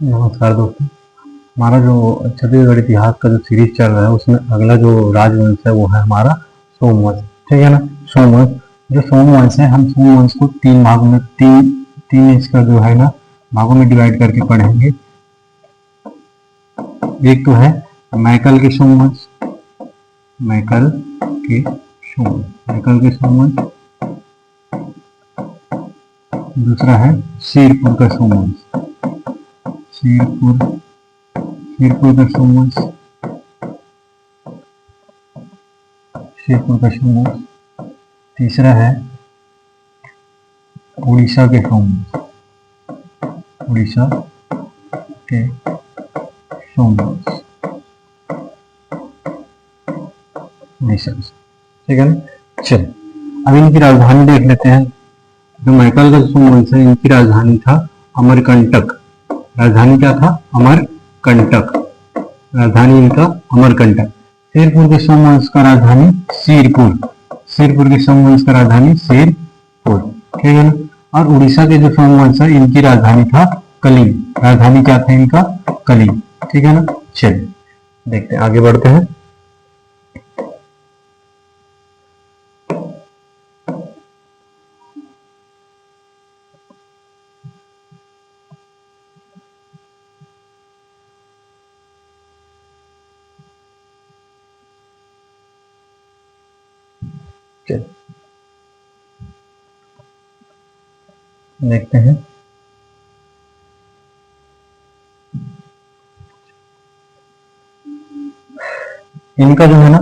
नमस्कार दोस्तों। हमारा जो छत्तीसगढ़ इतिहास का जो सीरीज चल रहा है उसमें अगला जो राजवंश है वो है हमारा सोमवंश। ठीक है ना। सोमवंश, जो सोमवंश है हम सोमवंश को तीन भागों में तीन तीन इसका जो है ना भागों में डिवाइड करके पढ़ेंगे। एक तो है मैकल के सोमवंश, मैकल के सोमवंश। दूसरा है सिरपुर का सोमवंश, सिरपुर का सोमवंश। तीसरा है उड़ीसा के सोमवंश, ठीक है ना। चल अब इनकी राजधानी देख लेते हैं। जो मैकल का सोमवंश है इनकी राजधानी था अमरकंटक। राजधानी क्या था? अमरकंटक। राजधानी इनका अमरकंटक। सिरपुर के सोमवंश का राजधानी सिरपुर के सोमवंश का राजधानी सिरपुर। ठीक है ना। और उड़ीसा के जो सोमवंश है इनकी राजधानी था कलिंग। राजधानी क्या था इनका? कलिंग। ठीक है ना। चलिए देखते हैं, आगे बढ़ते हैं। देखते हैं इनका जो है ना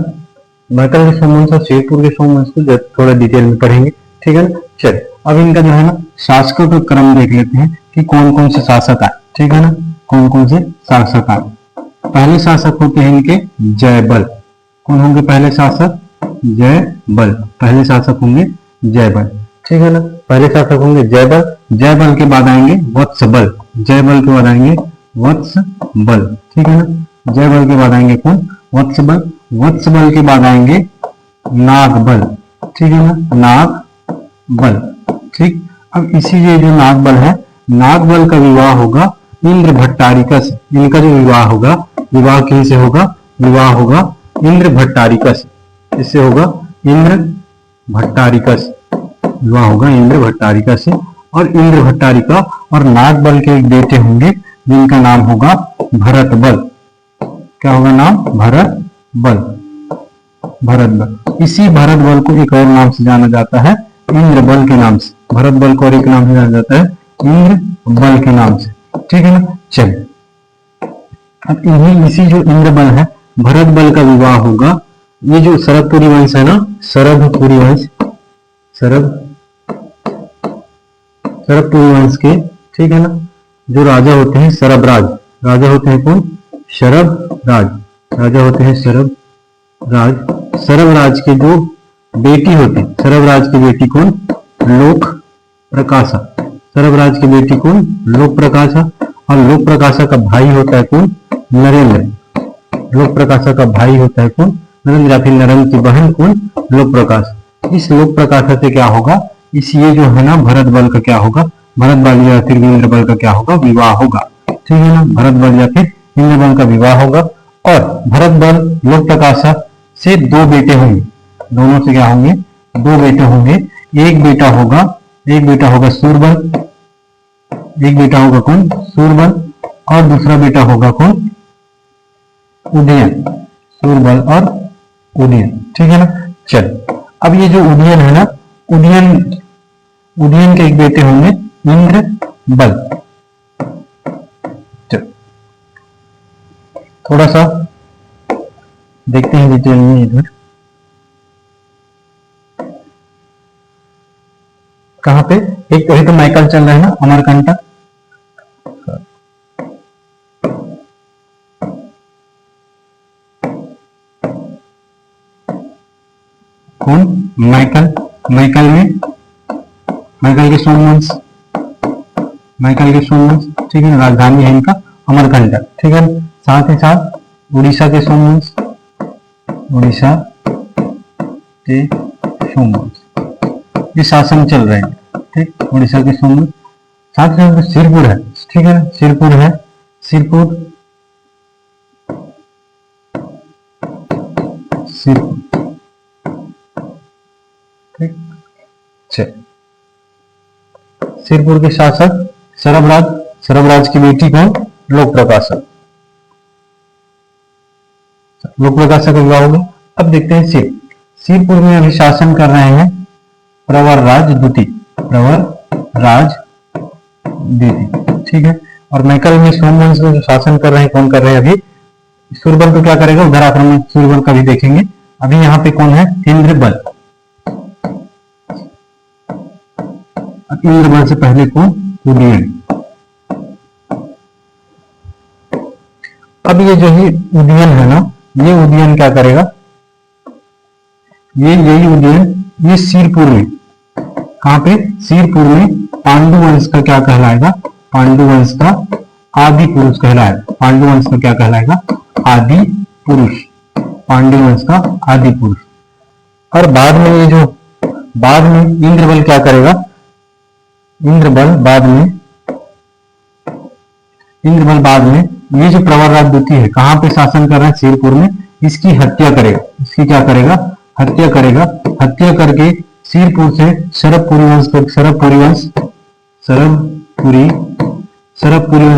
मैकल के सोमवंश और सिरपुर के सोमवंश को थोड़ा डिटेल में पढ़ेंगे। ठीक है ना। चलिए अब इनका जो है ना शासकों का क्रम देख लेते हैं कि कौन कौन से शासक आए। ठीक है ना। कौन कौन से शासक आए। पहले शासक होते हैं इनके जयबल। कौन होंगे पहले शासक? जयबल। पहले शासक होंगे जयबल। ठीक है ना। पहले शासक होंगे जयबल। जयबल के बाद आएंगे वत्सबल। जयबल के बाद आएंगे वत्सबल। ठीक है ना। जयबल के बाद आएंगे कौन? वत्सबल। वत्सबल के बाद आएंगे नागबल। ठीक है ना। नागबल। ठीक। अब इसी ये जो नागबल है, नागबल का विवाह होगा इंद्र भट्टारिका से। इनका जो विवाह होगा, विवाह किससे होगा? विवाह होगा इंद्र भट्टारिका से। इससे होगा इंद्र भट्टारिका से। विवाह होगा इंद्र भट्टारिका से। और इंद्र भट्टारिका और नागबल के एक बेटे होंगे जिनका नाम होगा भरतबल। क्या होगा नाम? भरतबल। भरतबल। इसी भरतबल को एक और नाम से जाना जाता है इंद्रबल के नाम से। भरतबल को और एक नाम से जाना जाता है इंद्रबल के नाम से। ठीक है ना। चलिए अब इसी जो इंद्रबल है, भरतबल का विवाह होगा, ये जो सरदपुरी वंश है ना, सरदपुरी वंश के, ठीक है ना, जो राजा होते हैं सरबराज। राजा होते हैं कौन? शरभराज। राजा होते हैं सरबराज। सरबराज के जो बेटी होती है, सरबराज की बेटी कौन? लोक प्रकाशा। सरबराज की बेटी कौन? लोक प्रकाशा। और लोक प्रकाशा का भाई होता है कौन? नरेंद्र। लोक प्रकाशा का भाई होता है कौन? नरेंद्र। या फिर नरेंद्र की बहन कौन? लोक प्रकाश। इस लोक प्रकाशा से क्या होगा? इस ये जो है ना भरतबल का क्या होगा? भरतबल या फिर इंद्रबल का क्या होगा? विवाह होगा। ठीक है ना। भरतबल या फिर इंद्रबल का विवाह होगा। और भरतबल लोक प्रकाशा से दो बेटे होंगे। दोनों से क्या होंगे? दो बेटे होंगे। एक बेटा होगा सूरबल। एक बेटा होगा कौन? सूरबल। और दूसरा बेटा होगा कौन? उदयन। सूरबल और उदयन। ठीक है ना। चल अब ये जो उदयन है ना, उदयन के एक बेटे होंगे इंद्रबल। थोड़ा सा देखते हैं डिटेल में इधर। कहां पे? एक तो मैकल चल रहा है ना, अमरकंटक। कौन? मैकल। मैकल के सोमवंश। ठीक है ना। राजधानी है इनका अमरकंटक। ठीक है ना। साथ ही साथ उड़ीसा के सोमवंश। ये शासन चल रहे हैं। ठीक। उड़ीसा के सोमवंश। साथ ही साथ सिरपुर है। ठीक है। सिरपुर है सिरपुर, सिरपुर, ठीक। सिरपुर के शासक सरबराज, सरबराज की बेटी कौन? लोक प्रकाशक, लोक प्रकाशक का विवाह हो गया। अब देखते हैं सिरपुर में अभी शासन कर रहे हैं प्रवरराज द्वितीय, प्रवरराज द्वितीय, ठीक है। और मैकल में सोमवंश में जो शासन कर रहे हैं, कौन कर रहे हैं अभी? सूरबल को क्या करेगा? उधर आक्रमण सूरबल का भी देखेंगे। अभी यहाँ पे कौन है? इंद्रबल। इंद्रबल से पहले कौन? उदयन। अब ये जो है उदयन है ना, ये उदयन क्या करेगा? यही उदयन ये सिरपुर में, कहां पे? सिरपुर में पांडु वंश का क्या कहलाएगा? पांडु वंश का आदि पुरुष कहलाएगा। पांडु वंश का क्या कहलाएगा? आदि पुरुष, पांडु वंश का आदि पुरुष। और बाद में ये जो बाद में इंद्रबल क्या करेगा? इंद्रबल बाद में ये जो प्रवरराज द्वितीय है, कहां पे शासन कर रहा है? सिरपुर में। इसकी हत्या करेगा। इसकी क्या करेगा? हत्या करेगा। हत्या करके सिरपुर से सरबपुरी वंश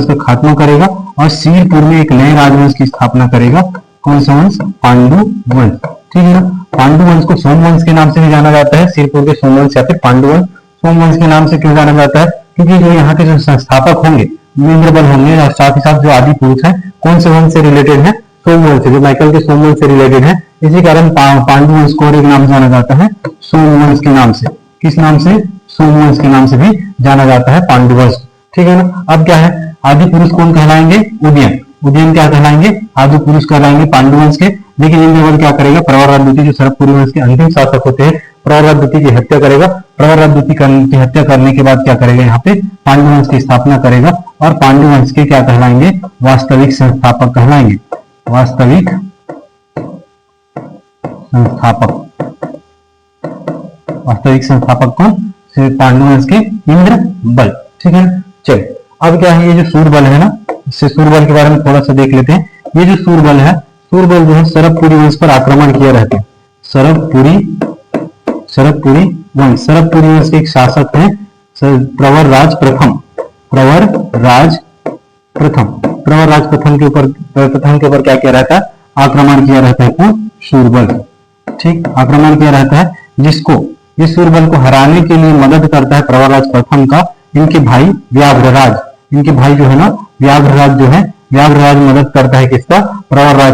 का खात्मा करेगा और सिरपुर में एक नए राजवंश की स्थापना करेगा। कौन सा वंश? पांडु वंश, ठीक है ना। पांडु वंश को सोमवंश के नाम से भी जाना जाता है। सिरपुर के सोमवंश या फिर पांडु वंश। सोमवंश के नाम से क्यों जाना जाता है? क्योंकि जो यहाँ के जो संस्थापक होंगे इंद्रबल होंगे, और साथ ही साथ जो आदि पुरुष है कौन से वंश से रिलेटेड है? सोमवंश से, जो माइकल के सोमवंश से रिलेटेड है। इसी कारण पांडु वंश को और एक नाम जाना जाता है सोमवंश के नाम से। किस नाम से? सोमवंश के नाम से भी जाना जाता है पांडु वंश, ठीक है ना। अब क्या है? आदि पुरुष कौन कहलाएंगे? उदयन। उदयन क्या कहलाएंगे? आदि पुरुष कहलाएंगे पांडु वंश के। लेकिन इंद्रबल क्या करेगा? प्रवरराज द्वितीय जो सरबपुरी वंश के अंतिम शासक होते हैं, प्रवरराज द्वितीय की हत्या करेगा। प्रवरराज द्वितीय की हत्या करने के बाद क्या करेगा? यहाँ पे पांडु वंश की स्थापना करेगा और पांडु वंश के क्या कहलाएंगे? वास्तविक संस्थापक कहलाएंगे। वास्तविक संस्थापक, वास्तविक संस्थापक कौन? पांडु वंश के इंद्रबल, ठीक है। चलिए अब क्या है? ये जो सूरबल है ना, इससे सूरबल के बारे में थोड़ा सा देख लेते हैं। ये जो सूरबल है, सूरबल जो है सरबपुरी वंश पर आक्रमण किए रहते हैं। सरबपुरी वंश के एक शासक हैं प्रवरराज प्रथम। प्रवरराज प्रथम के ऊपर क्या किया रहता है? आक्रमण किया रहता है। कौन? सूरबल, ठीक। आक्रमण किया रहता है, जिसको ये सूरबल को हराने के लिए मदद करता है प्रवरराज प्रथम का इनके भाई व्याघ्रराज। इनके भाई जो है ना व्याघ्रराज जो है, व्याघ्रराज मदद करता है किसका? प्रवरराज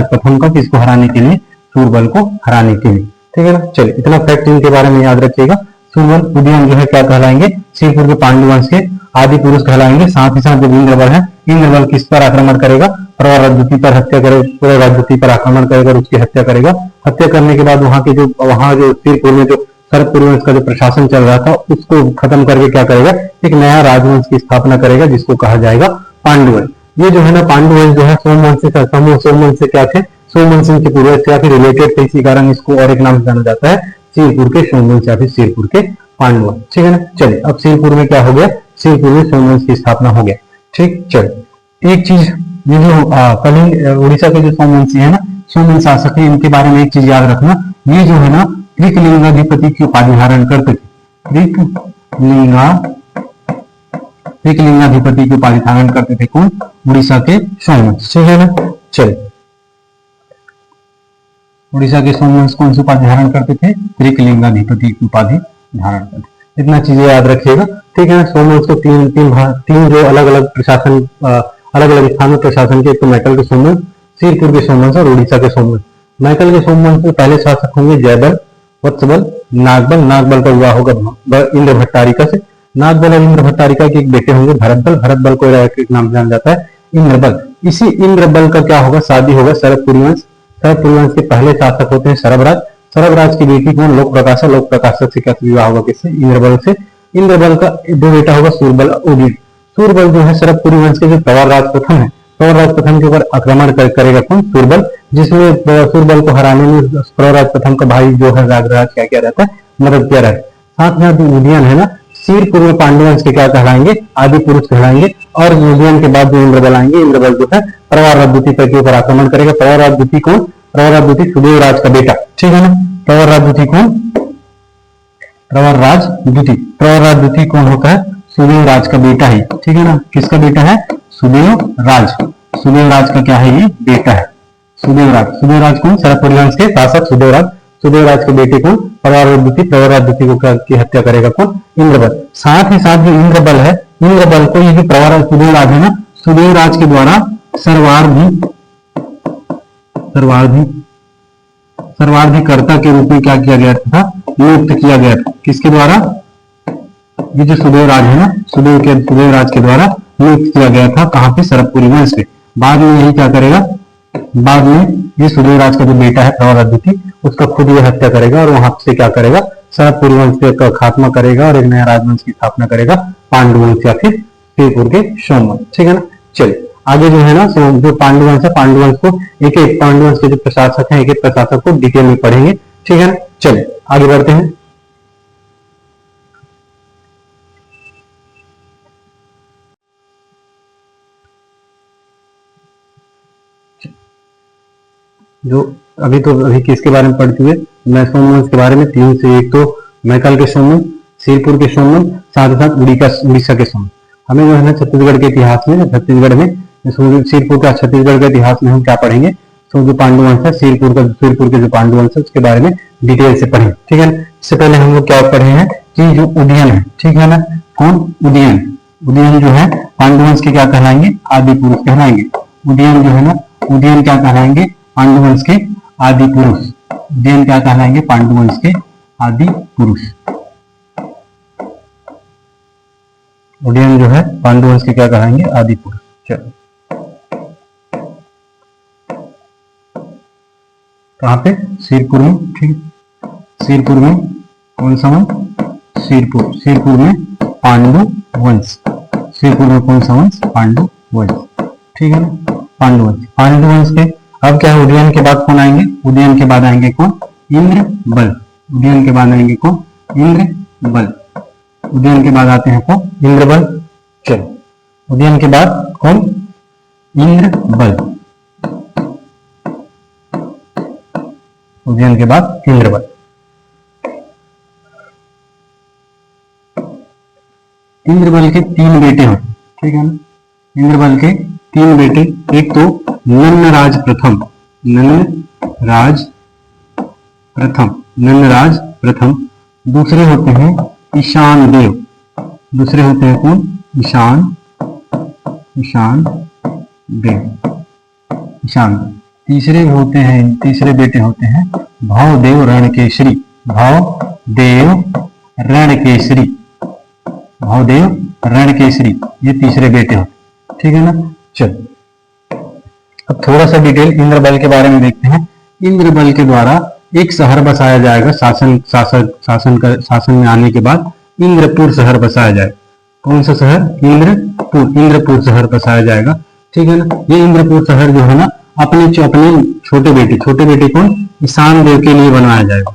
प्रथम का, किसको हराने के लिए? सूरबल को हराने के लिए, ठीक है ना। चलिए इतना फैक्ट इनके बारे में याद रखिएगा। सूरबल उदयन जो है क्या कहलाएंगे? सिरपुर के पांडु वंश के आदि पुरुष कहलाएंगे। साथ ही साथ जो इंद्रबल है, इंद्रबल किस पर आक्रमण करेगा? प्रवरराज द्वितीय पर हत्या करेगा, प्रवरराज द्वितीय पर आक्रमण करेगा और उसकी हत्या करेगा। हत्या करने के बाद वहां जो सिरपुर में जो सरबपुरी वंश का जो प्रशासन चल रहा था उसको खत्म करके क्या करेगा? एक नया राजवंश की स्थापना करेगा, जिसको कहा जाएगा पांडुवंश। ये जो है ना पांडुवंश जो है सोमवंश से क्या थे? सोमवंश के पूर्वज से या फिर रिलेटेड थे। इसी कारण इसको और एक नाम जाना जाता है सिरपुर के सोमवंश या फिर सिरपुर के पांडुवंश, ठीक है ना। चलिए अब सिरपुर में क्या हो गया? सिरपुर में सोमवंश की स्थापना हो गया, ठीक। चलिए एक चीज, ये जो कलिंग उड़ीसा के जो सोमवंशी है ना, सोमवंश शासक है, इनके बारे में एक चीज याद रखना। ये जो है ना त्रिकलिंगाधिपति की उपाधि धारण करते थे। त्रिकलिंगाधिपति की उपाधि धारण करते थे कौन? उड़ीसा के सोमवंश, ठीक है ना। चलिए उड़ीसा के सोमवंश कौन सी उपाधि धारण करते थे? त्रिकलिंगाधिपति की उपाधि धारण करते थे। इतना चीजें याद रखिएगा, ठीक है ना। सोमवंश को तीन जो अलग अलग प्रशासन, अलग अलग स्थानों प्रशासन के, एक तो मैकल के सोमवंश, सिरपुर के सोमवंश और उड़ीसा के सोमवंश। मैकल के सोमवंश में पहले शासक होंगे जयबल, वत्सबल, नागबल। नागबल का विवाह होगा इंद्र भट्टारिका से। नागबल और इंद्र भट्टारिका के एक बेटे होंगे भरतबल। भरतबल को एक नाम जाना जाता है इंद्रबल। इसी इंद्रबल का क्या होगा? शादी होगा सरबपुरी वंश। सरबपुरी वंश के पहले शासक होते हैं सरबराज। सरबराज की बेटी कौन? लोक प्रकाशक। लोक प्रकाशक से क्या विवाह होगा? किससे? इंद्रबल से। इंद्रबल का दो बेटा होगा सूरबल और उदयन। सूरबल जो है सरबपुरी वंश के जो प्रवरराज प्रथम है, प्रवरराज प्रथम के ऊपर आक्रमण करेगा कौन? सूरबल, जिसमें सूरबल को हराने में प्रवरराज प्रथम का भाई जो है व्याघ्रराज क्या किया रहता है? मदद किया रहता है। साथ में जो उदयन है ना, शीरपुर में पांडु वंश के क्या कहलाएंगे, आदि पुरुष कहलाएंगे। और उदयन के बाद जो इंद्रबल आएंगे, इंद्रबल जो है प्रवरराज के ऊपर आक्रमण करेगा। प्रवरराज कौन, प्रवरराज सुदेवराज का बेटा, ठीक है ना। प्रवरराज कौन, प्रवरराज द्वितीय, प्रवरराज द्वितीय कौन होता है, सुदेवराज का बेटा है, ठीक है ना। किसका बेटा है, सुदेवराज, सुदेवराज का क्या है, ये बेटा है सुदेवराज। सुदेवराज कौन, सरस्वती वंश के शासक सुदेवराज, सुदेवराज के बेटे कौन, प्रवरराज द्वितीय को की हत्या करेगा कौन, इंद्रबल। साथ ही साथ जो इंद्रबल है, इंद्रबल को ये जो प्रवरराज सुदेवराज है ना, सुदेवराज के द्वारा सर्वाधिकर्ता के रूप में क्या किया गया था, नियुक्त किया गया था। किसके द्वारा, ये जो सुदेवराज है ना, सुदेवराज के द्वारा नियुक्त किया गया था। कहां पे, सरस्वती वंश पे। बाद में यही क्या करेगा, बाद में ये सुदेवराज का जो बेटा है प्रवरराज द्वितीय, उसका खुद ये हत्या करेगा और वहां से क्या करेगा, सरस्वती वंश का खात्मा करेगा और एक नया राजवंश की स्थापना करेगा, पांडु वंश या फिर शीरपुर के सोमवंश, ठीक है ना। चलिए आगे जो है ना, जो पांडु वंश है, पांडु वंश को एक एक पांडु वंश के जो प्रशासक हैं, एक एक प्रशासक को डिटेल में पढ़ेंगे, ठीक है ना। चलिए आगे बढ़ते हैं। जो अभी किसके बारे में पढ़ चुके, मैं सोमवंश के बारे में तीन से, एक तो मैकल के सोमवंश, शीरपुर के सोमवंश, साथ ही साथ उड़ीसा के सोमवंश। हमें जो है ना छत्तीसगढ़ के इतिहास में, छत्तीसगढ़ में शीरपुर का, छत्तीसगढ़ के इतिहास में हम क्या पढ़ेंगे, तो जो पांडु वंश है, शीरपुर के जो पांडु वंश है उसके बारे में डिटेल से पढ़ेंगे, ठीक है। इससे पहले हम लोग क्या पढ़े हैं कि जो उदयन है, ठीक है ना, कौन, उदयन, उदयन जो है पांडु वंश के क्या कहलाएंगे, आदि पुरुष कहलाएंगे। उदयन जो है ना, उदयन क्या कहलाएंगे, पांडु वंश के आदि पुरुष। उदयन क्या कहलाएंगे, पांडु वंश के आदि पुरुष। उदयन जो है पांडु वंश के क्या कहलाएंगे, आदि पुरुष। चलो कहां पे, शीरपुर में, ठीक। शीरपुर में कौन सा वंश, शीरपुर में पांडु वंश, शीरपुर में कौन सा वंश, पांडु वंश, ठीक है ना, पांडु वंश। पांडु वंश के अब क्या है, उदयन के बाद कौन आएंगे, उदयन के बाद आएंगे कौन, इंद्रबल। उदयन के बाद आएंगे कौन, इंद्रबल। उदयन के बाद आते हैं कौन, इंद्रबल। चलो उदयन के बाद कौन, इंद्रबल। उदयन के बाद इंद्रबल। इंद्रबल के तीन बेटे होते, ठीक है ना। इंद्रबल के तीन बेटे, एक तो नन्नराज प्रथम, नन्नराज प्रथम। दूसरे होते हैं ईशान देव, दूसरे होते हैं कौन, ईशान देव। तीसरे बेटे होते हैं भवदेव रणकेशरी, ये तीसरे बेटे होते, ठीक है ना। चलो अब थोड़ा सा डिटेल इंद्रबल के बारे में देखते हैं। इंद्रबल के द्वारा एक शहर बसाया जाएगा, शासन में आने के बाद इंद्रपुर शहर बसाया जाएगा। कौन सा शहर, इंद्रपुर शहर बसाया जाएगा, ठीक है ना। ये इंद्रपुर शहर जो है ना, अपने छोटे बेटे कौन, ईशान देव के लिए बनवाया जाएगा।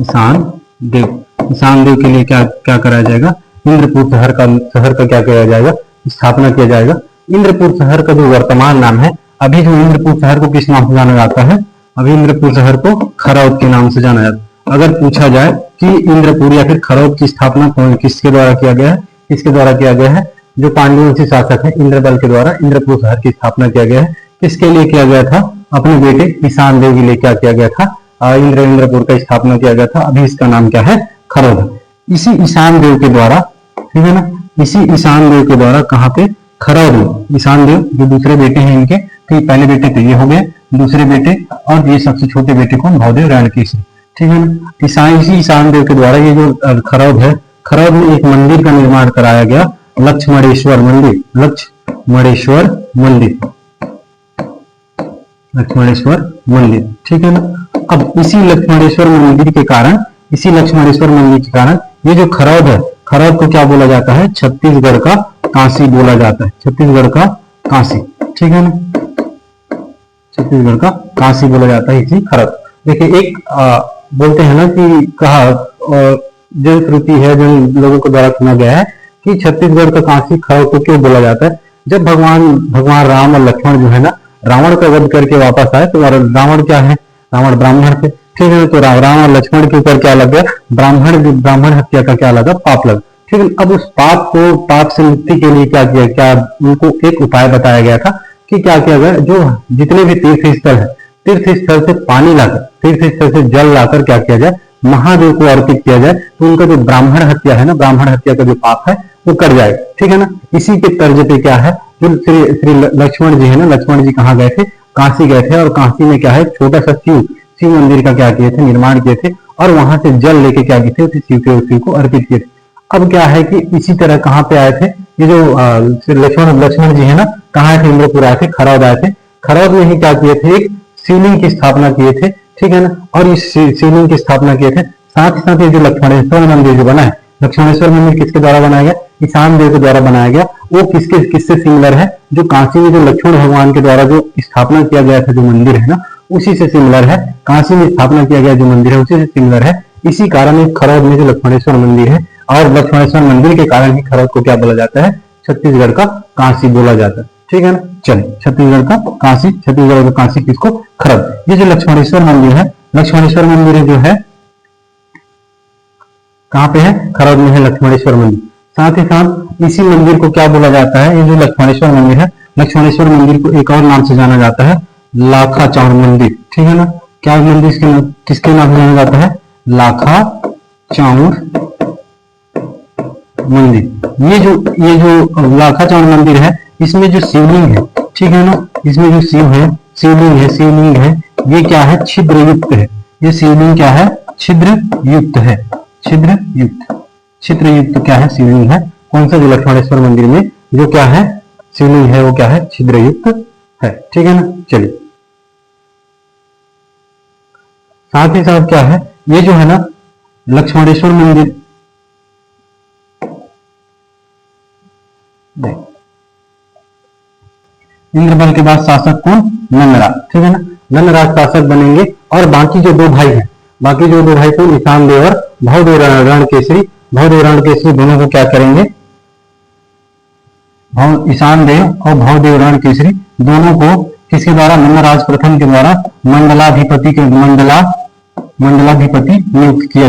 ईशान देव के लिए क्या कराया जाएगा, इंद्रपुर शहर का क्या किया जाएगा, स्थापना किया जाएगा। इंद्रपुर शहर का जो वर्तमान नाम है, अभी जो इंद्रपुर शहर को किस नाम से जाना जाता है, अभी इंद्रपुर शहर को खरौद के नाम से जाना जाता है। अगर पूछा जाए कि इंद्रपुर या फिर खरौद की स्थापना किसके द्वारा किया गया है, किसके द्वारा किया गया है, जो पांडुवंशी शासक है इंद्रबल के द्वारा इंद्रपुर शहर की स्थापना किया गया है। किसके लिए किया गया था, अपने बेटे ईशान देव के लिए क्या किया गया था, इंद्रपुर का स्थापना किया गया था। अभी इसका नाम क्या है, खरौद। इसी ईशान देव के द्वारा, ठीक है ना, इसी ईशान देव के द्वारा कहाँ पे, खरौद में। ईशान देव जो दूसरे बेटे हैं इनके, ठीक, पहले बेटे तो ये हो गए, दूसरे बेटे और ये सबसे छोटे बेटे कौन, भवदेव रणकेशरी, ठीक है ना। इसी ईशान देव के द्वारा ये जो खरौद है, खरौद में एक मंदिर का निर्माण कराया गया, लक्ष्मणेश्वर मंदिर, ठीक है ना। अब इसी लक्ष्मणेश्वर मंदिर के कारण ये जो खरौद है, खरौद को क्या बोला जाता है, छत्तीसगढ़ का काशी बोला जाता है, छत्तीसगढ़ का काशी, ठीक है ना, छत्तीसगढ़ का काशी बोला जाता है इसी खरौद। देखिए एक बोलते हैं ना कि कहा जनश्रुति है, जिन लोगों के द्वारा सुना गया है कि छत्तीसगढ़ का काशी खरौद को क्यों बोला जाता है। जब भगवान भगवान राम और लक्ष्मण जो है ना रावण का वध करके वापस आए, तो रावण क्या है, रावण ब्राह्मण थे, ठीक है। तो राम और लक्ष्मण के ऊपर क्या लग गया, ब्राह्मण हत्या का क्या लगा, पाप लगा, ठीक है। अब उस पाप से मुक्ति के लिए क्या किया, क्या उनको एक उपाय बताया गया था कि क्या किया गया, जो जितने भी तीर्थ स्थल है, तीर्थ स्थल से पानी लाकर, तीर्थ स्थल से जल लाकर क्या किया जाए, महादेव को अर्पित किया जाए, तो उनका जो ब्राह्मण हत्या है ना, ब्राह्मण हत्या का जो पाप है वो कट जाएगा, ठीक है ना। इसी के तर्ज पे क्या है, जो श्री लक्ष्मण जी है ना, लक्ष्मण जी कहाँ गए थे, काशी गए थे, और काशी में क्या है, छोटा सा शिव मंदिर का क्या किए थे, निर्माण किए थे, और वहां से जल लेके क्या किए थे, शिव को अर्पित किए थे। अब क्या है कि इसी तरह कहाँ पे आए थे, ये जो लक्ष्मण जी है ना, कहाँ थे, इंद्रपुर आए थे, खरौद आए थे, खरौद में ही क्या किए थे, एक शिवलिंग की स्थापना किए थे, ठीक है ना। और इस शिवलिंग की स्थापना किए थे, साथ ही साथ ये जो लक्ष्मणेश्वर मंदिर जो बना है, लक्ष्मणेश्वर मंदिर किसके द्वारा बनाया गया, ईशान देव के द्वारा बनाया गया। वो किससे सिमिलर है, जो काशी में जो लक्ष्मण भगवान के द्वारा जो स्थापना किया गया था जो मंदिर है ना, उसी से सिमिलर है। काशी में स्थापना किया गया जो मंदिर है उसी से सिमिलर है। इसी कारण एक खरौद में जो लक्ष्मणेश्वर मंदिर है, और लक्ष्मणेश्वर मंदिर के कारण ही खरौद को क्या बोला जाता है, छत्तीसगढ़ का काशी बोला जाता है, ठीक है ना। चलिए, छत्तीसगढ़ का काशी, छत्तीसगढ़ का काशी किसको, खरौद। ये जो लक्ष्मणेश्वर मंदिर है, लक्ष्मणेश्वर मंदिर जो है कहाँ पे है, खरौद में है लक्ष्मणेश्वर मंदिर। साथ ही साथ इसी मंदिर को क्या बोला जाता है, ये जो लक्ष्मणेश्वर मंदिर है, लक्ष्मणेश्वर मंदिर को एक और नाम से जाना जाता है, लाखा चाउर मंदिर, ठीक है ना। क्या मंदिर किसके नाम से जाना जाता है, लाखा चाउर मंदिर। ये जो लाखा चाउर मंदिर है, इसमें जो शिवलिंग है, ठीक है ना, इसमें जो शिवलिंग है, ये क्या है, छिद्र युक्त है। ये शिवलिंग क्या है, छिद्र युक्त है, छिद्र युक्त क्या है, शिवलिंग है। कौन सा, जो लक्ष्मणेश्वर मंदिर में जो क्या है शिवलिंग है, वो क्या है, छिद्र युक्त है, ठीक है ना। चलिए, साथ ही साथ क्या है, ये जो है ना लक्ष्मणेश्वर मंदिर, इंद्रबल के बाद शासक कौन, नंदराज, ठीक है ना। नंदराज शासक बनेंगे, और बाकी जो दो भाई कौन, ईशान देव और भवदेव रणकेसरी दोनों को क्या करेंगे, ईशान देव और भवदेव रणकेसरी दोनों को किसके द्वारा, नंदराज प्रथम के द्वारा मंडलाधिपति नियुक्त किया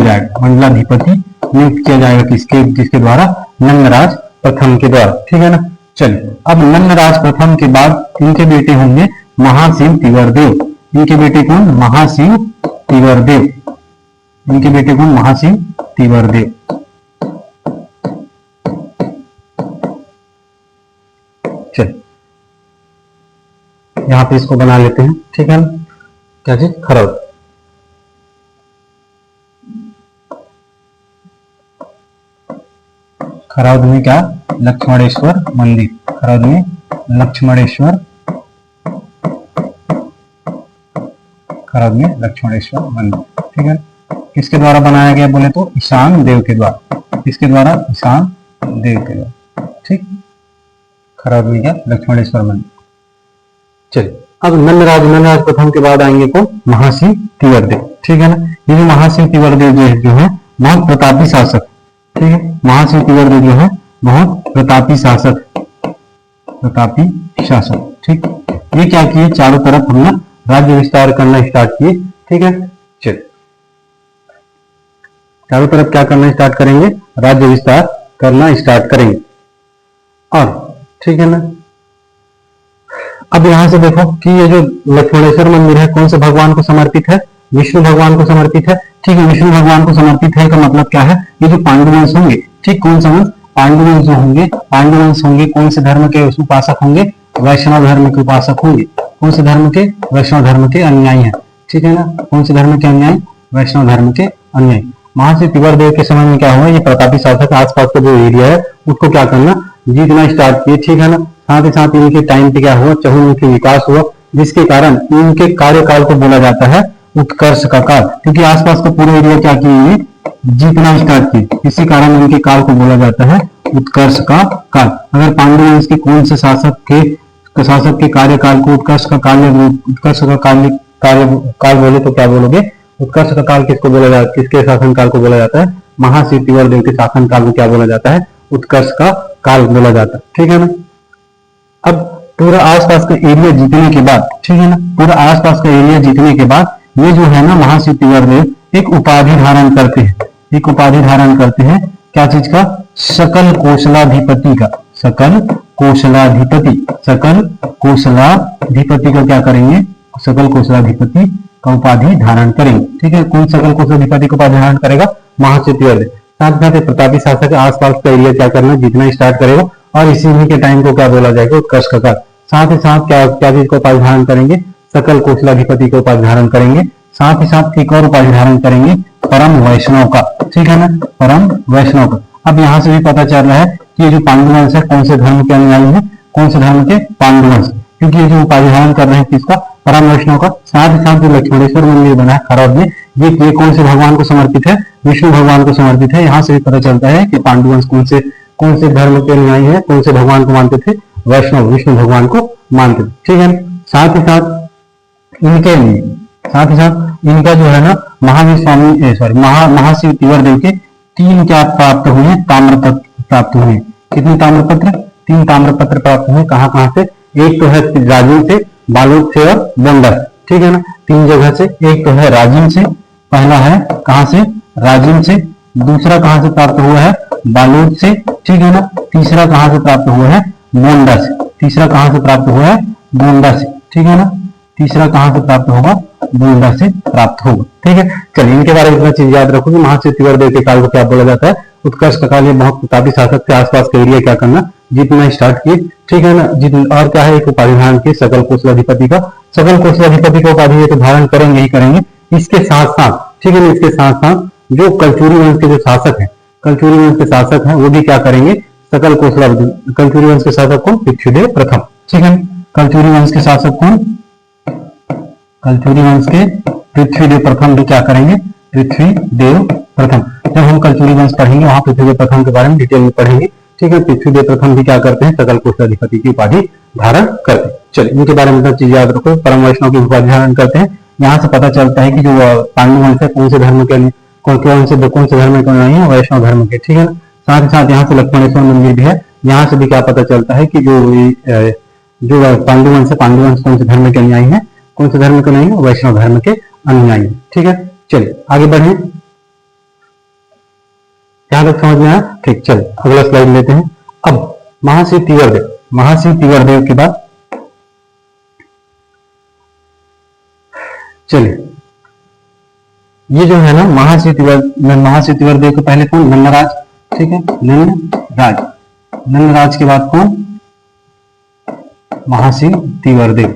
जाएगा, किसके द्वारा, नंदराज प्रथम के द्वारा, ठीक है ना। चलिए, अब नंदराज प्रथम के बाद इनके बेटे होंगे महाशिव तिवरदेव। इनके बेटे कौन, महाशिव तिवरदेव। चलिए, यहां पे इसको बना लेते हैं, ठीक है ना। क्या चीज, खरौद। खरौद में क्या, लक्ष्मणेश्वर मंदिर, खरौद में लक्ष्मणेश्वर मंदिर, ठीक है। किसके द्वारा बनाया गया बोले तो, ईशान देव के द्वारा, किसके द्वारा, ईशान देव के द्वारा, ठीक। खरौद में क्या, लक्ष्मणेश्वर मंदिर। चलिए, अब नंदराज प्रथम के बाद आएंगे कौन, महाशिव तिवरदेव, ठीक है ना। ये जो महाशिव तिवरदेव जो है बहुत प्रतापी शासक, ठीक है। महाशिव तिवरदेव जो है बहुत प्रतापी शासक, ठीक। ये क्या किए, चारों तरफ हमने राज्य विस्तार करना स्टार्ट किए, ठीक है। चलिए, चारों तरफ क्या करना स्टार्ट करेंगे, राज्य विस्तार करना स्टार्ट करेंगे, और ठीक है ना। अब यहां से देखो कि ये जो लक्ष्मणेश्वर मंदिर है कौन से भगवान को समर्पित है, विष्णु भगवान को समर्पित है, ठीक है। विष्णु भगवान को समर्पित है का मतलब क्या है, ये जो पांडुवंश होंगे, ठीक, कौन सा वंश, पांडुवंश जो होंगे, कौन से धर्म के उपासक होंगे, वैष्णव धर्म के उपासक होंगे। कौन से धर्म के, वैष्णव धर्म के अनुयायी हैं, ठीक है ना। कौन से धर्म के अनुयायी, वैष्णव धर्म के अनुयायी। महाशिव तिवरदेव के समय में क्या हुआ, ये प्रतापी शासक आसपास का जो एरिया है उसको क्या करना, जीतना स्टार्ट किए, ठीक है ना। साथ ही साथ इनके टाइम पे क्या हुआ, चहुमुखी विकास हुआ, जिसके कारण इनके कार्यकाल को बोला जाता है उत्कर्ष का काल, क्योंकि आसपास का पूरा एरिया क्या किए, जीतना स्टार्ट किए, इसी कारण इनके काल को बोला जाता है उत्कर्ष का काल। अगर पांडुवंश के कौन से शासक के कार्यकाल को उत्कर्ष का काल बोले तो क्या बोलोगे, उत्कर्ष का काल किसको बोला जाता है, किसके शासन काल को बोला जाता है, महाशिव तिवरदेव के शासन काल को क्या बोला जाता है? उत्कर्ष का काल बोला जाता है। ठीक है ना। अब पूरा आसपास का एरिया जीतने के बाद, ठीक है ना, पूरा आसपास का एरिया जीतने के बाद ये जो है ना महाशिव तिवरदेव एक उपाधि धारण करते हैं। एक उपाधि धारण करते हैं क्या चीज का? सकल कोशलाधिपति का। सकल कोशलाधिपति। सकल कोशलाधिपति का क्या करेंगे? सकल कोशलाधिपति का उपाधि धारण करेंगे। ठीक है। कौन सकल कोशलाधिपति का उपाधि धारण करेगा? महाशिव तिवरदेव। साथ साथ प्रतापी शासक आसपास का एरिया क्या करना? जीतना स्टार्ट करेगा और इसी के टाइम को क्या बोला जाएगा? उत्कर्ष का काल। साथ ही साथ क्या क्या चीज को उपाधि धारण करेंगे? सकल कोशलाधिपति को उपाधि धारण करेंगे। साथ ही साथ एक और उपाधि धारण करेंगे, परम वैष्णव का। ठीक है ना, परम वैष्णव का। अब यहाँ से भी पता चल रहा है कि ये जो पांडुवंश है कौन से धर्म के अनुयायी है? कौन से धर्म के? पांडुवंश। क्योंकि ये जो उपाधि धारण कर रहे हैं किसका? परम वैष्णव का। साथ ही साथ जो लक्ष्मणेश्वर मंदिर बना है खरौद में, ये कौन से भगवान को समर्पित है? विष्णु भगवान को समर्पित है। यहाँ से भी पता चलता है कि पांडुवंश कौन से धर्म के अनुयायी है? कौन से भगवान को मानते थे? वैष्णव, विष्णु भगवान को मानते थे। ठीक है। साथ ही साथ इनका जो है ना महावीर स्वामी महाशिव तिवरदेव के 3 क्या प्राप्त हुए हैं? ताम्रपत्र प्राप्त हुए हैं। कितने ताम्रपत्र? 3 ताम्रपत्र प्राप्त हुए। कहाँ से? एक तो है राजिम से, बालोद से और गोंडा से। ठीक है ना, 3 जगह से। एक तो है राजिम से, पहला है कहाँ से? राजिम से। दूसरा कहाँ से प्राप्त हुआ है? बालोद से। ठीक है ना। तीसरा कहाँ से प्राप्त हुआ है? गोंडा से। तीसरा कहाँ से प्राप्त हुआ है? गोंडा से। ठीक है ना। तीसरा कहाँ से प्राप्त होगा? गोंडा से प्राप्त होगा। ठीक है। चलिए इनके बारे में इतना चीज याद रखो कि महाशिव तिवरदेव के काल को क्या बोला जाता है? उत्कर्ष का काल। ये बहुत प्रतापी शासक के आसपास का एरिया क्या करना? जीतना स्टार्ट किए। ठीक है ना। और क्या है? एक उपाधि धारण की सकल कोशलाधिपति का। सकल कोशलाधिपति का उपाधि ये तो धारण करेंगे ही करेंगे। इसके साथ साथ, ठीक है ना, इसके साथ साथ जो कलचुरी वंश के जो शासक है, कलचुरी वंश के शासक हैं, वो भी क्या करेंगे? सकल कोशलाधिपति। कलचुरी वंश के शासक कौन? पृथ्वीदेव प्रथम। ठीक है। कलचुरी वंश के शासक कौन? कलचुरी वंश के पृथ्वीदेव प्रथम भी क्या करेंगे? पृथ्वीदेव प्रथम। जब हम कलचुरी वंश पढ़ेंगे वहां पृथ्वीदेव प्रथम के बारे में डिटेल में पढ़ेंगे। ठीक है। पृथ्वीदेव प्रथम भी क्या करते हैं? सकल कोशलाधिपति की उपाधि धारण करते हैं। चलिए इनके बारे में चीज याद रखो। परम वैष्णव की उपाधि धारण करते हैं। यहाँ से पता चलता है कि जो पांडुवंश है कौन से धर्म के, कौन से धर्म के नहीं है? वैष्णव धर्म के। ठीक है ना। साथ ही साथ यहाँ से लक्ष्मणेश्वर मंदिर भी है। यहाँ से भी क्या पता चलता है कि जो पांडुवंश है, पांडुवंश कौन से धर्म के अनुयायी है? कौन से धर्म के नहीं है? वैष्णव धर्म के अनुयायी। ठीक है। चलिए आगे बढ़े। यहां तक समझ में आया? ठीक। चलिए अगला स्लाइड लेते हैं। अब महाशिव तिवरदेव के बाद चलिए ये जो है ना महाशिव तिवरदेव के पहले कौन? नंदराज। ठीक है। नंदराज के बाद कौन? महाशिव तिवरदेव।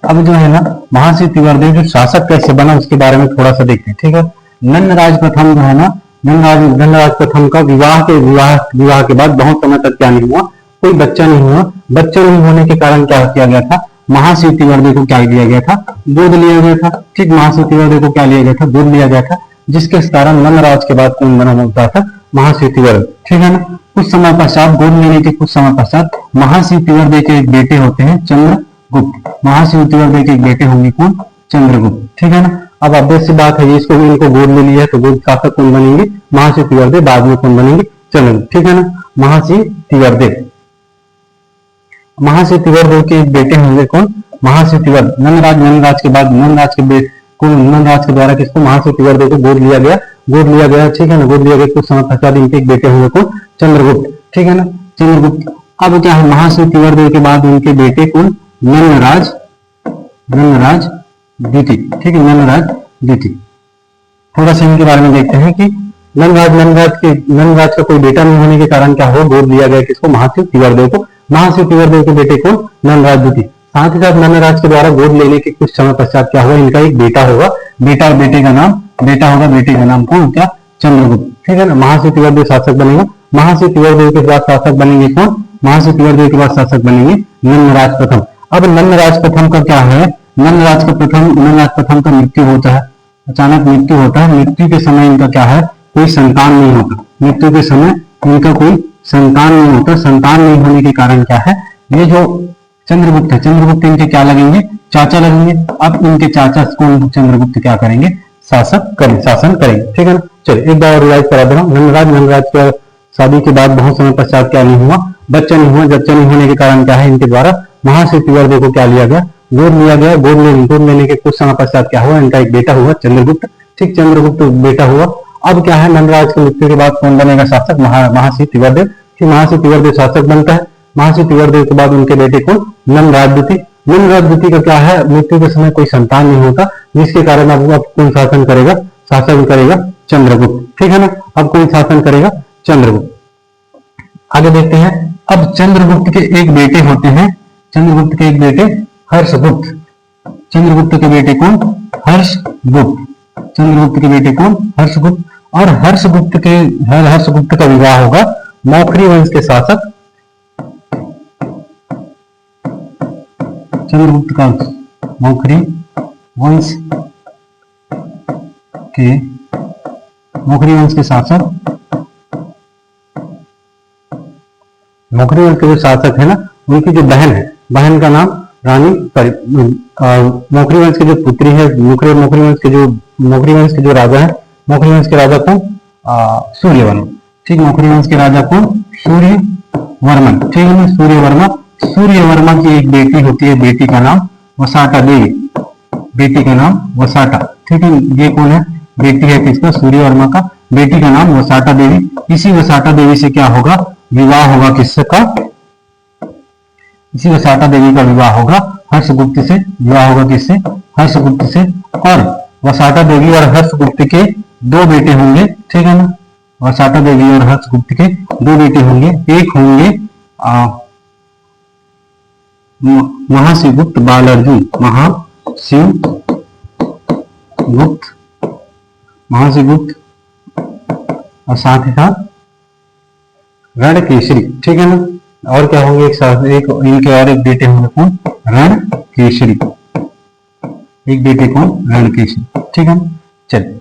अब जो है ना महाशिव तिवरदेव जो शासक कैसे बना उसके बारे में थोड़ा सा देखते हैं। ठीक है। नंदराज प्रथम जो है ना, नंदराज प्रथम का विवाह के बाद बहुत समय तक क्या नहीं हुआ? कोई बच्चा नहीं हुआ। बच्चा नहीं होने के कारण क्या किया गया था? महाशिव तिवरदेव को क्या लिया गया था? गोद लिया गया था। ठीक। महाशिव तिवरदेव को क्या लिया गया था? गोद लिया गया था, जिसके कारण नंदराज के बाद कौन बना होता था? महाशिव तिवरदेव। ठीक है ना। कुछ समय पश्चात, गोद लेने के कुछ समय पश्चात महाशिव तिवरदेव के एक बेटे होते हैं चंद्रगुप्त। महाशिव तिवरदेव के एक बेटे होंगे कौन? चंद्रगुप्त। ठीक है ना। अब ऑब्वियस सी बात है, इसको इनको गोद ले लिया तो गोद शासक कौन बनेंगे? महाशिव तिवरदेव। बाद में कौन बनेंगे? चंद्रगुप्त। ठीक है ना। महाशिव तिवरदेव के एक बेटे होंगे कौन? महाशिव तिवरदेव। नंदराज के बाद नंदराज के द्वारा किसको? महाशिव तिवरदेव को गोद लिया गया। ठीक है ना। गोद लिया गया। कुछ समय पश्चात इनके एक बेटे होंगे कौन? चंद्रगुप्त। ठीक है ना। चंद्रगुप्त। अब क्या है? महाशिव तिवरदेव के बाद उनके बेटे कौन? नंदराज द्वितीय। ठीक है। नंदराज द्वितीय। थोड़ा सा इनके बारे में देखते हैं कि नंदराज का कोई बेटा नहीं होने के कारण क्या हो? गोद लिया गया किसको? महाशिव तिवरदेव को। महाशिव तिवरदेव के बेटे कौन? नंदराज द्वितीय। साथ ही साथ नंदराज के द्वारा गोद लेने के कुछ समय पश्चात क्या होगा? इनका एक बेटा होगा। बेटे का नाम कौन? क्या? चंद्रगुप्त। ठीक है ना। महाशिव तिवरदेव शासक बनेगा। महाशिव तिवरदेव के बाद शासक बनेंगे कौन? महाशिव तिवरदेव के बाद शासक बनेंगे नंदराज प्रथम। अब नंदराज प्रथम का क्या है? नंदराज प्रथम का मृत्यु होता है। अचानक मृत्यु होता है। मृत्यु के समय इनका क्या है? कोई संतान नहीं होता। मृत्यु के समय इनका कोई संतान नहीं होता। संतान नहीं होने के कारण क्या है? ये जो चंद्रगुप्त है, चंद्रगुप्त इनके क्या लगेंगे, चाचा लगेंगे। अब इनके चाचा कौन चंद्रगुप्त क्या करेंगे, शासन करेंगे, ठीक है ना। चलिए एक बार रिवाइज करा दे रहा हूँ। नंदराज का शादी के बाद बहुत समय पश्चात क्या नहीं हुआ, बच्चा नहीं हुआ। बच्चा नहीं होने के कारण क्या है, इनके द्वारा महासेतुवर्दे को क्या लिया गया, गोद लिया गया। गोद लेने के कुछ समय पश्चात क्या हुआ, इनका एक बेटा हुआ चंद्रगुप्त, ठीक, चंद्रगुप्त बेटा हुआ। अब क्या है, नंदराज की मृत्यु के बाद कौन बनेगा शासक, महासी तिवर्देव, ठीक, महासी तिवर्देव शासक बनता है। महासी तिवर्देव के बाद उनके बेटे कौन, नंदराज का क्या है, मृत्यु के समय कोई संतान नहीं होता, जिसके कारण अब कौन शासन करेगा चंद्रगुप्त, ठीक है ना। अब कौन शासन करेगा, चंद्रगुप्त। आगे देखते हैं। अब चंद्रगुप्त के एक बेटे होते हैं, चंद्रगुप्त के एक बेटे हर्षगुप्त, चंद्रगुप्त के बेटे कौन, हर्षगुप्त, चंद्रगुप्त के बेटे कौन, हर्षगुप्त। और हर्षगुप्त का विवाह होगा मौखरी वंश के शासक, चंद्रगुप्त का मौखरी वंश के शासक, मौखरी वंश के जो शासक है ना, उनकी जो बहन है, बहन का नाम रानी, मौखरी वंश की जो पुत्री है, मौखरी वंश के जो राजा है, मौखरी वंश के राजा कौन, सूर्यवर्मन, ठीक, मौखरी वंश के राजा कौन, सूर्यवर्मन, ठीक है ना, सूर्यवर्मा। सूर्यवर्मा की एक बेटी होती है, बेटी का नाम वसाटा देवी, बेटी का नाम वसाटा, ठीक है। ये कौन है, बेटी है किसका, सूर्यवर्मा का, बेटी का नाम वसाटा देवी। इसी वसाटा देवी से क्या होगा, विवाह होगा किसका, इसी वसाटा देवी का विवाह होगा हर्षगुप्त से, विवाह होगा किससे, हर्षगुप्त से। और वसाटा देवी और हर्षगुप्त के दो बेटे होंगे, ठीक है ना, वसाटा देवी और हर्षगुप्त के दो बेटे होंगे। एक होंगे महाशिवगुप्त बालार्जुन, महाशिवगुप्त और साथ ही साथ रणकेसरी, ठीक है ना। और क्या होंगे, एक इनके और एक बेटे होंगे कौन, रणकेसरी, एक बेटे कौन, रणकेसरी, ठीक है ना। चलिए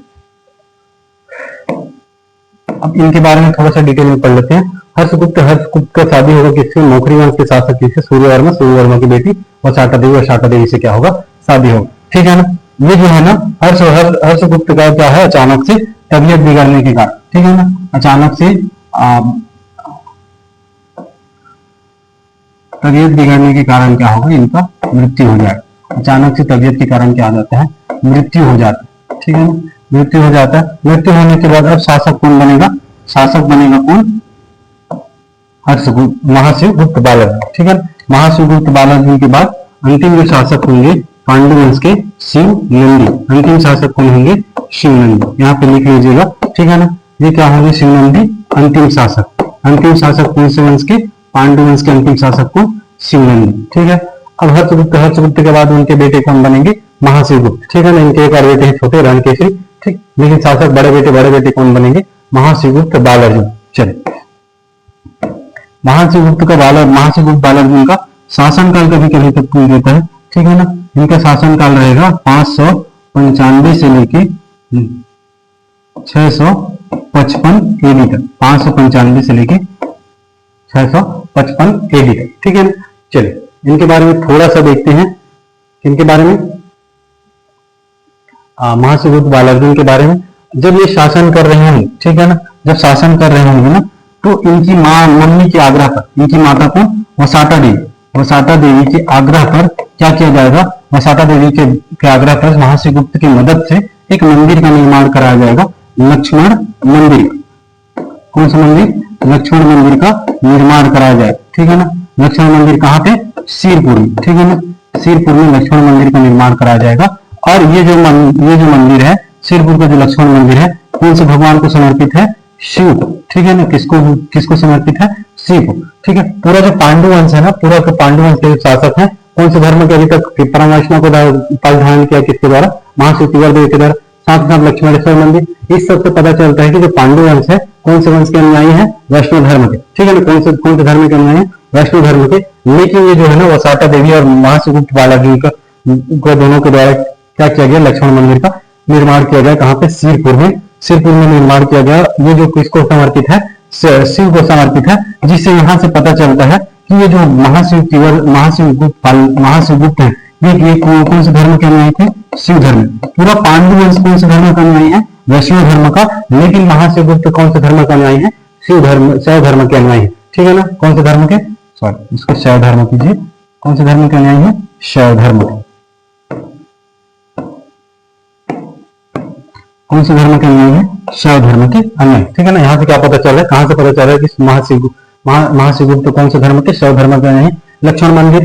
अब इनके बारे में थोड़ा सा डिटेल में पढ़ लेते हैं। हर्षगुप्त का शादी होगा किससे, मौखरी वंश के शासक किससे, सूर्यवर्मा की बेटी वसाटा देवी से क्या होगा, शादी होगा, ठीक है ना। ये जो है ना, हर्षगुप्त का क्या है, अचानक से तबियत बिगड़ने के कारण, ठीक है ना, अचानक से तबियत बिगड़ने के कारण क्या होगा, इनका मृत्यु हो जाएगा। अचानक से तबियत के कारण क्या हो जाता है, मृत्यु हो जाता है, ठीक है ना, मृत्यु हो जाता है। मृत्यु होने के बाद अब शासक कौन बनेगा, शासक बनेगा कौन, हर्षगुप्त, महाशिवगुप्त बालार्जुन, ठीक है। महाशिवगुप्त बालार्जुन के बाद अंतिम जो शासक होंगे पांडु वंश के शिवनंदी, अंतिम शासक कौन होंगे, शिवनंदी, यहाँ पे लिख लीजिएगा, ठीक है ना। ये क्या होंगे, शिवनंदी अंतिम शासक कौन से वंश के, पांडु वंश के अंतिम शासक को शिवनंदी, ठीक है। अब हर्षगुप्त के बाद उनके बेटे कौन बनेंगे, महाशिवगुप्त, ठीक है ना। इनके एक और बेटे हैं छोटे, रणकेसरी, ठीक, लेकिन शासक बड़े बेटे कौन बनेंगे, महाशिवगुप्त बालार्जुन। चलिए महाशिवगुप्त बालार्जुन का शासनकाल कभी कभी तक पूछ देता है, ठीक है ना। इनका शासनकाल रहेगा 595 से लेके 655 एडी तक, 595 से लेके 655 एडी तक, ठीक है ना। चलिए इनके बारे में थोड़ा सा देखते हैं, इनके बारे में महाशिवगुप्त बालार्जुन के बारे में। जब ये शासन कर रहे होंगे, ठीक है ना, जब शासन कर रहे होंगे ना, तो इनकी मम्मी के आग्रह पर, इनकी माता को वसाटा देवी के आग्रह पर क्या किया जाएगा, वसाटा देवी के आग्रह पर महाशिवगुप्त की मदद से एक मंदिर का निर्माण कराया जाएगा, लक्ष्मण मंदिर। कौन सा मंदिर, लक्ष्मण मंदिर का निर्माण कराया जाएगा, ठीक है ना। लक्ष्मण मंदिर कहाँ पे, सिरपुर में, ठीक है ना, सिरपुर में लक्ष्मण मंदिर का निर्माण कराया जाएगा। और ये जो मंदिर है, सिरपुर का जो लक्ष्मण मंदिर है, कौन से भगवान को समर्पित है, शिव को, ठीक है ना। किसको समर्पित है, शिव को, ठीक है। पूरा जो पांडु वंश है ना, पूरा जो पांडु वंश के शासक है, कौन से धर्म के अभी तक परम वैष्णव को धारण किया, किसके द्वारा, महाशिवगुप्त के द्वारा। साथ साथ लक्ष्मणेश्वर मंदिर, इस सब से पता चलता है कि जो पांडु वंश है, कौन से वंश के अनुयायी है, वैष्णव धर्म के, ठीक है ना। कौन से धर्म के अनुयायी है, वैष्णव धर्म के। लेकिन ये जो है ना, वसाटा देवी और महाशिवगुप्त बालार्जुन को दोनों के द्वारा क्या किया गया, लक्ष्मण मंदिर का निर्माण किया गया, कहाँ पे, सिरपुर में निर्माण किया गया। ये जो किसको समर्पित है, शिव को समर्पित है, जिससे यहाँ से पता चलता है कि ये जो महाशिवगुप्त है, ये कौन से धर्म के अनुयायी थे? शिव धर्म। पूरा पांडु वंश कौन से धर्म का अनुयायी है? वैष्णव धर्म का। लेकिन महाशिवगुप्त कौन से धर्म का अनुयायी है? शैव धर्म के अनुयायी है। ठीक है ना? कौन से धर्म के? सॉरी, इसको शैव धर्म कीजिए। कौन से धर्म के अनुयायी है? शैव धर्म के। कौन से धर्म के अनुयायी है? शैव धर्म के अनुयायी। ठीक है ना? यहाँ से क्या पता चल रहा है, कहां से पता चल रहा है कि महाशिवगुप्त कौन से धर्म के? शैव धर्म के अनुयायी। लक्ष्मण मंदिर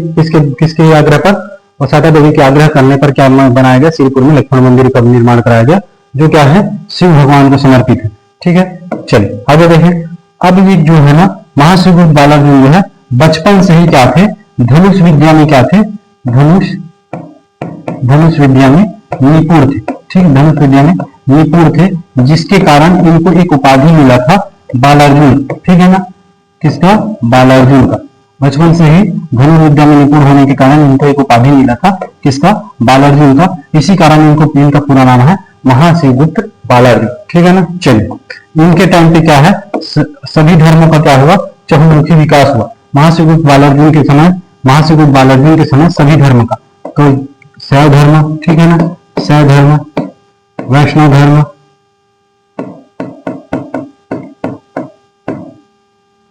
किसके आग्रह पर और शारदा देवी के आग्रह करने पर क्या बनाया गया? श्रीपुर में लक्ष्मण मंदिर का निर्माण कराया गया, जो क्या है? शिव भगवान को समर्पित है। ठीक है, चलिए आगे देखें। अब ये जो है ना, महाशिवगुप्त बालार्जुन जो है बचपन से ही क्या थे? धनुष विद्या में क्या थे? धनुष विद्या में निपुण थे। ठीक, धनुष विद्या में निपुण थे, जिसके कारण इनको एक उपाधि मिला था बालार्जुन। ठीक है ना? किसका? बालार्जुन का। बचपन से ही धनुर्विद्या में निपुण होने के कारण इनको एक उपाधि मिला था। किसका? बालार्जुन का। इसी कारण इनका पूरा नाम है महाशिवगुप्त बालार्जुन। ठीक है ना? चलिए, इनके टाइम पे क्या है? सभी धर्मों का क्या हुआ? चहुमुखी विकास हुआ। महाशिवगुप्त बालार्जुन के समय सभी धर्म का, तो शैव धर्म, ठीक है ना, शैव धर्म, वैष्णव धर्म,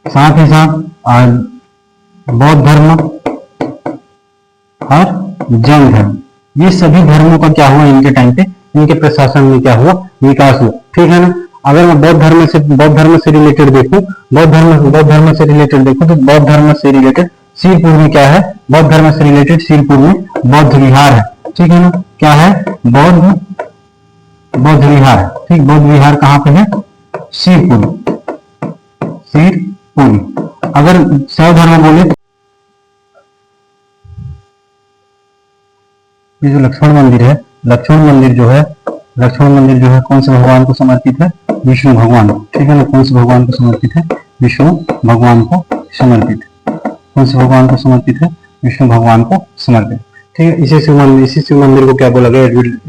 साथ ही साथ बौद्ध धर्म और जैन धर्म, ये सभी धर्मों का क्या हुआ? इनके टाइम पे, इनके प्रशासन में क्या हुआ? विकास हुआ। ठीक है ना? अगर मैं बौद्ध धर्म से रिलेटेड देखूं, बौद्ध धर्म से रिलेटेड देखूं, तो बौद्ध धर्म से रिलेटेड श्रीपुर में क्या है? बौद्ध धर्म से रिलेटेड श्रीपुर में बौद्ध विहार है। ठीक है ना? क्या है? बौद्ध विहार। ठीक, बौद्ध विहार कहाँ पे है? श्रीपुर। अगर शैव धर्म बोले, ये जो लक्ष्मण मंदिर है, लक्ष्मण मंदिर जो है कौन से भगवान को समर्पित है? विष्णु भगवान। ठीक है ना? कौन से भगवान को समर्पित है? विष्णु भगवान को समर्पित। कौन से भगवान को समर्पित है? विष्णु भगवान को समर्पित। ठीक है, इसी शिव मंदिर को क्या बोला गया?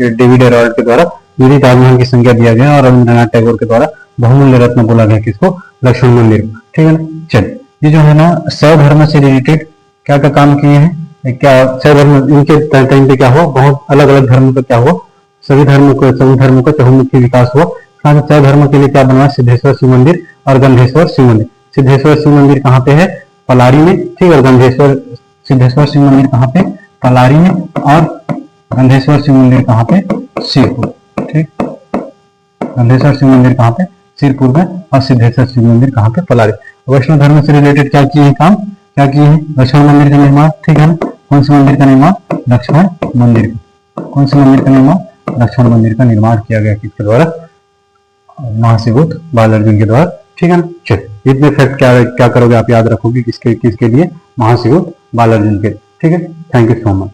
डेविड हेराल्ड के द्वारा विधि ताजमहल की संज्ञा दिया गया, और रविंद्रनाथ टैगोर के द्वारा बहुमूल्य रत्न बोला गया। किसको? लक्ष्मण मंदिर को। ठीक है ना? चलिए, ये जो है ना, शैव धर्म से रिलेटेड क्या क्या काम किए हैं? क्या शैव धर्म, इनके टाइम पे क्या हुआ? बहुत अलग अलग धर्म का क्या हुआ? सभी धर्मों का चहुमुखी विकास हुआ। साथ शैव धर्म के लिए क्या बनवा? सिद्धेश्वर शिव मंदिर और गंधेश्वर शिव मंदिर। सिद्धेश्वर शिव मंदिर कहाँ पे है? पलारी में। ठीक है, सिद्धेश्वर शिव मंदिर कहाँ पे? पलारी में। और गंधेश्वर शिव मंदिर कहाँ पे? श्रीपुर। ठीक, गंधेश्वर शिव मंदिर कहाँ पे? श्रीपुर में। और सिद्धेश्वर शिव मंदिर कहाँ पे? पलारी। वैष्णव धर्म से रिलेटेड क्या किए हैं काम? क्या किए हैं? लक्ष्मण मंदिर का निर्माण। ठीक है ना? कौन से मंदिर का निर्माण? लक्ष्मण मंदिर का। कौन से मंदिर का निर्माण? लक्ष्मण मंदिर का निर्माण किया गया। किसके द्वारा? महाशिवगुप्त बालार्जुन के द्वारा। ठीक है ना? चलिए, इतने फैक्ट क्या करोगे आप? याद रखोगे किसके लिए? महाशिवगुप्त बालार्जुन के। ठीक है, थैंक यू सो मच।